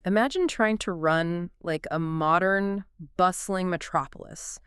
Imagine trying to run like a modern, bustling metropolis.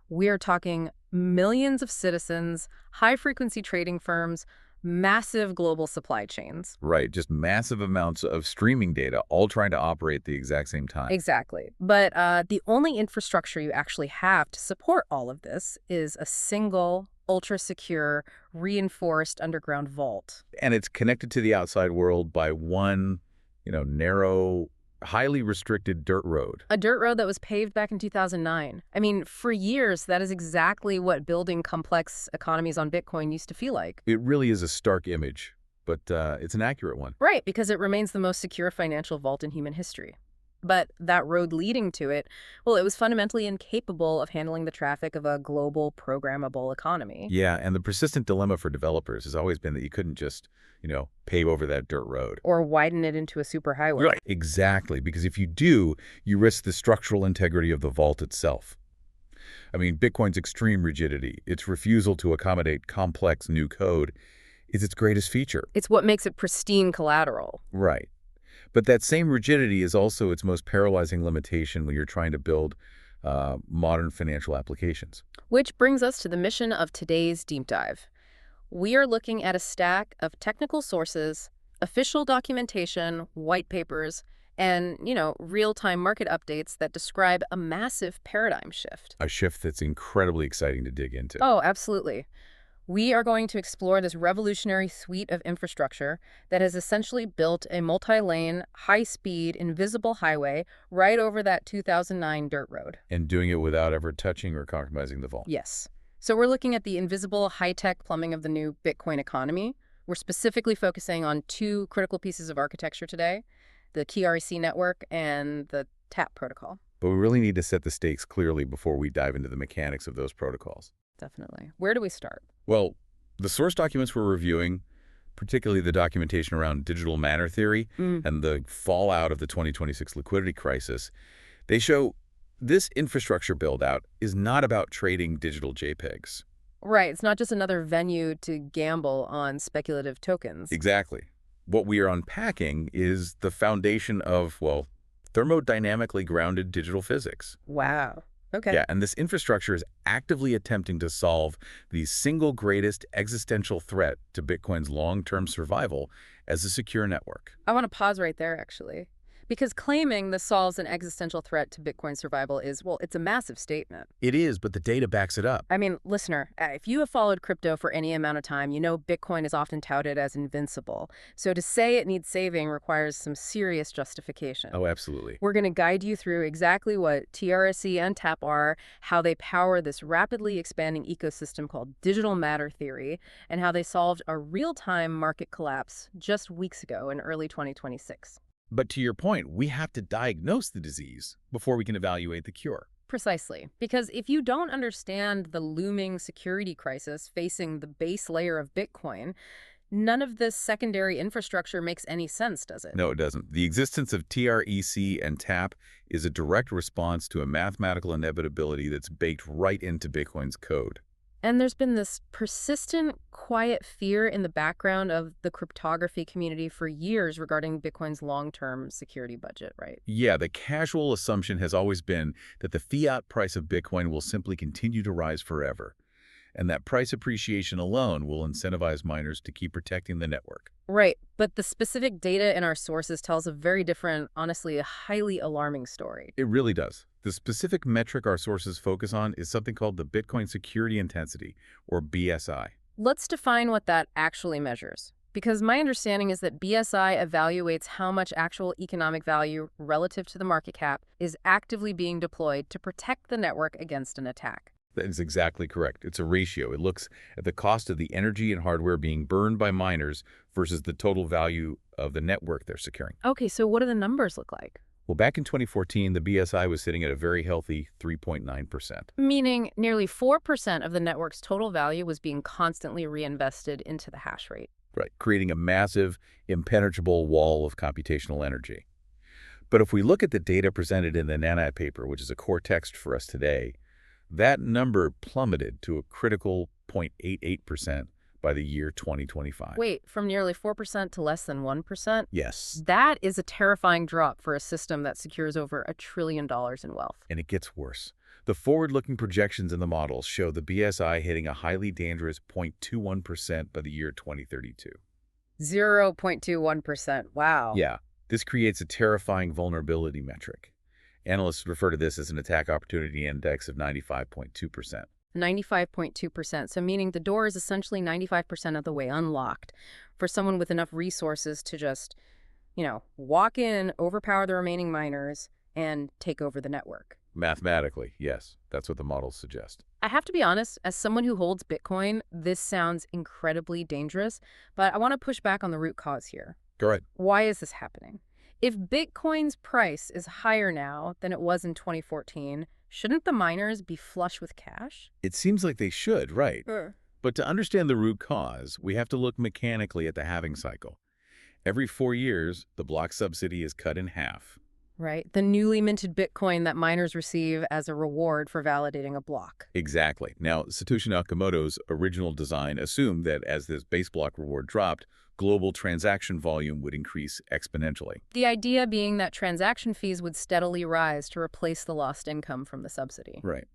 We are talking millions of citizens, high-frequency trading firms, massive global supply chains. Right, just massive amounts of streaming data all trying to operate at the exact same time. Exactly. But the only infrastructure you actually have to support all of this is a single, ultra-secure, reinforced underground vault. And it's connected to the outside world by one, narrow, highly restricted dirt road. A dirt road that was paved back in 2009. I mean, for years, that is exactly what building complex economies on Bitcoin used to feel like. It really is a stark image, but it's an accurate one. Right, because it remains the most secure financial vault in human history. But that road leading to it, well, it was fundamentally incapable of handling the traffic of a global programmable economy. Yeah, and the persistent dilemma for developers has always been that you couldn't just, pave over that dirt road. Or widen it into a superhighway. Right. Exactly, because if you do, you risk the structural integrity of the vault itself. I mean, Bitcoin's extreme rigidity, its refusal to accommodate complex new code, is its greatest feature. It's what makes it pristine collateral. Right. But that same rigidity is also its most paralyzing limitation when you're trying to build modern financial applications. Which brings us to the mission of today's deep dive. We are looking at a stack of technical sources, official documentation, white papers, and, real-time market updates that describe a massive paradigm shift. A shift that's incredibly exciting to dig into. Oh, absolutely. We are going to explore this revolutionary suite of infrastructure that has essentially built a multi-lane, high-speed, invisible highway right over that 2009 dirt road. And doing it without ever touching or compromising the vault. Yes. So we're looking at the invisible, high-tech plumbing of the new Bitcoin economy. We're specifically focusing on two critical pieces of architecture today, the TRC network and the TAP protocol. But we really need to set the stakes clearly before we dive into the mechanics of those protocols. Definitely. Where do we start? Well, the source documents we're reviewing, particularly the documentation around digital matter theory and the fallout of the 2026 liquidity crisis, they show this infrastructure build-out is not about trading digital JPEGs. Right. It's not just another venue to gamble on speculative tokens. Exactly. What we are unpacking is the foundation of, thermodynamically grounded digital physics. Wow. Okay. Yeah, and this infrastructure is actively attempting to solve the single greatest existential threat to Bitcoin's long-term survival as a secure network. I want to pause right there, actually. Because claiming this solves an existential threat to Bitcoin survival is, it's a massive statement. It is, but the data backs it up. I mean, listener, if you have followed crypto for any amount of time, you know Bitcoin is often touted as invincible. So to say it needs saving requires some serious justification. Oh, absolutely. We're going to guide you through exactly what TRC and TAP are, how they power this rapidly expanding ecosystem called digital matter theory, and how they solved a real-time market collapse just weeks ago in early 2026. But to your point, we have to diagnose the disease before we can evaluate the cure. Precisely. Because if you don't understand the looming security crisis facing the base layer of Bitcoin, none of this secondary infrastructure makes any sense, does it? No, it doesn't. The existence of TREC and TAP is a direct response to a mathematical inevitability that's baked right into Bitcoin's code. And there's been this persistent, quiet fear in the background of the cryptography community for years regarding Bitcoin's long-term security budget, right? Yeah, the casual assumption has always been that the fiat price of Bitcoin will simply continue to rise forever, and that price appreciation alone will incentivize miners to keep protecting the network. Right, but the specific data in our sources tells a very different, honestly, a highly alarming story. It really does. The specific metric our sources focus on is something called the Bitcoin Security Intensity, or BSI. Let's define what that actually measures. Because my understanding is that BSI evaluates how much actual economic value relative to the market cap is actively being deployed to protect the network against an attack. That is exactly correct. It's a ratio. It looks at the cost of the energy and hardware being burned by miners versus the total value of the network they're securing. Okay, so what do the numbers look like? Well, back in 2014, the BSI was sitting at a very healthy 3.9%. Meaning nearly 4% of the network's total value was being constantly reinvested into the hash rate. Right, creating a massive, impenetrable wall of computational energy. But if we look at the data presented in the NANAT paper, which is a core text for us today, that number plummeted to a critical 0.88% by the year 2025. Wait, from nearly 4% to less than 1%? Yes. That is a terrifying drop for a system that secures over $1 trillion in wealth. And it gets worse. The forward-looking projections in the models show the BSI hitting a highly dangerous 0.21% by the year 2032. 0.21%. Wow. Yeah, this creates a terrifying vulnerability metric. Analysts refer to this as an attack opportunity index of 95.2%. 95.2%. So meaning the door is essentially 95% of the way unlocked for someone with enough resources to just, walk in, overpower the remaining miners, and take over the network. Mathematically, yes, that's what the models suggest. I have to be honest, as someone who holds Bitcoin, this sounds incredibly dangerous, but I want to push back on the root cause here. Go ahead. Why is this happening? If Bitcoin's price is higher now than it was in 2014, shouldn't the miners be flush with cash? It seems like they should, right? Sure. But to understand the root cause, we have to look mechanically at the halving cycle. Every 4 years, the block subsidy is cut in half. Right, the newly minted Bitcoin that miners receive as a reward for validating a block. Exactly. Now, Satoshi Nakamoto's original design assumed that as this base block reward dropped, global transaction volume would increase exponentially. The idea being that transaction fees would steadily rise to replace the lost income from the subsidy. Right.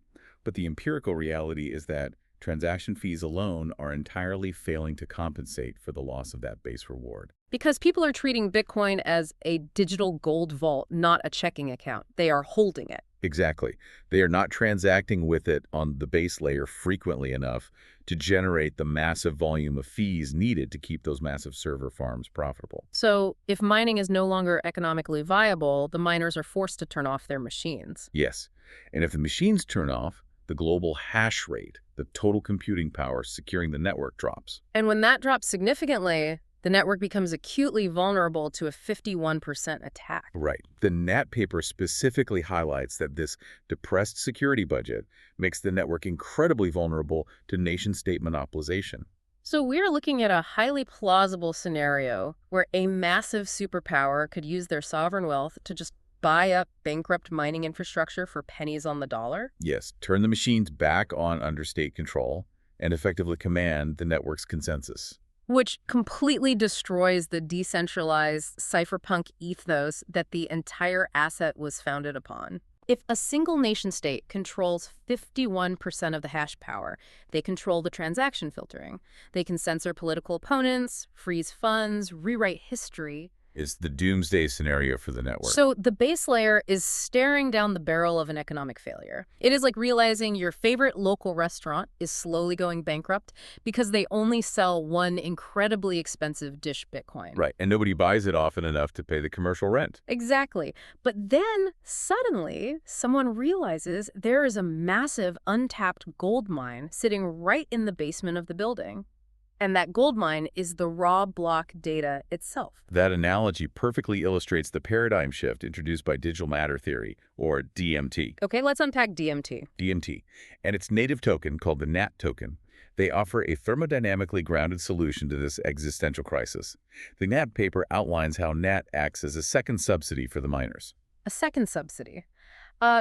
But the empirical reality is that transaction fees alone are entirely failing to compensate for the loss of that base reward. Because people are treating Bitcoin as a digital gold vault, not a checking account. They are holding it. Exactly. They are not transacting with it on the base layer frequently enough to generate the massive volume of fees needed to keep those massive server farms profitable. So if mining is no longer economically viable, the miners are forced to turn off their machines. Yes. And if the machines turn off, the global hash rate, the total computing power securing the network, drops. And when that drops significantly, the network becomes acutely vulnerable to a 51% attack. Right. The Nat paper specifically highlights that this depressed security budget makes the network incredibly vulnerable to nation-state monopolization. So we're looking at a highly plausible scenario where a massive superpower could use their sovereign wealth to just buy up bankrupt mining infrastructure for pennies on the dollar? Yes, turn the machines back on under state control and effectively command the network's consensus. Which completely destroys the decentralized cypherpunk ethos that the entire asset was founded upon. If a single nation-state controls 51% of the hash power, they control the transaction filtering. They can censor political opponents, freeze funds, rewrite history. Is the doomsday scenario for the network. So the base layer is staring down the barrel of an economic failure. It is like realizing your favorite local restaurant is slowly going bankrupt because they only sell one incredibly expensive dish Bitcoin. Right, and nobody buys it often enough to pay the commercial rent. Exactly. But then, suddenly, someone realizes there is a massive untapped gold mine sitting right in the basement of the building. And that gold mine is the raw block data itself. That analogy perfectly illustrates the paradigm shift introduced by digital matter theory, or DMT. Okay, let's unpack DMT. DMT, and its native token called the NAT token. They offer a thermodynamically grounded solution to this existential crisis. The NAT paper outlines how NAT acts as a second subsidy for the miners. A second subsidy.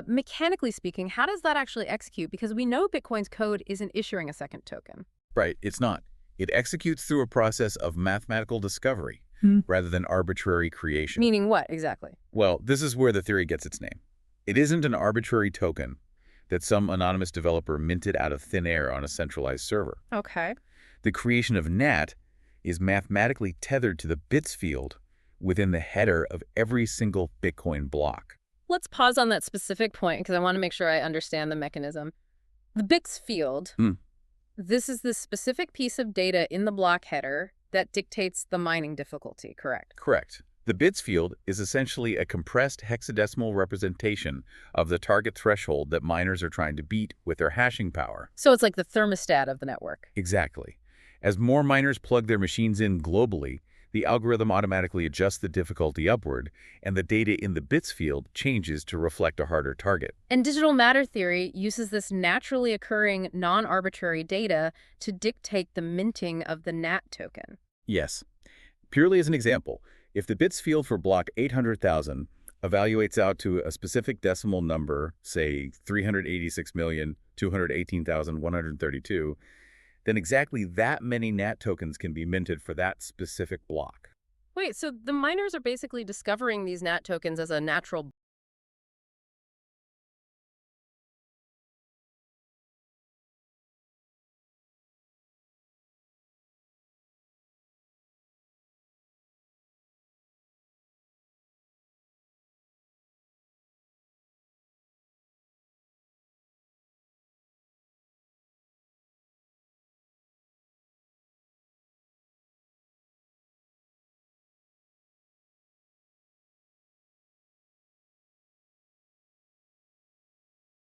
Mechanically speaking, how does that actually execute? Because we know Bitcoin's code isn't issuing a second token. Right, it's not. It executes through a process of mathematical discovery rather than arbitrary creation. Meaning what, exactly? Well, this is where the theory gets its name. It isn't an arbitrary token that some anonymous developer minted out of thin air on a centralized server. Okay. The creation of NAT is mathematically tethered to the bits field within the header of every single Bitcoin block. Let's pause on that specific point because I want to make sure I understand the mechanism. The bits field... This is the specific piece of data in the block header that dictates the mining difficulty, correct? Correct. The bits field is essentially a compressed hexadecimal representation of the target threshold that miners are trying to beat with their hashing power. So it's like the thermostat of the network. Exactly. As more miners plug their machines in globally, the algorithm automatically adjusts the difficulty upward, and the data in the bits field changes to reflect a harder target. And digital matter theory uses this naturally occurring non-arbitrary data to dictate the minting of the NAT token. Yes. Purely as an example, if the bits field for block 800,000 evaluates out to a specific decimal number, say 386,218,132, then exactly that many NAT tokens can be minted for that specific block. Wait, so the miners are basically discovering these NAT tokens as a natural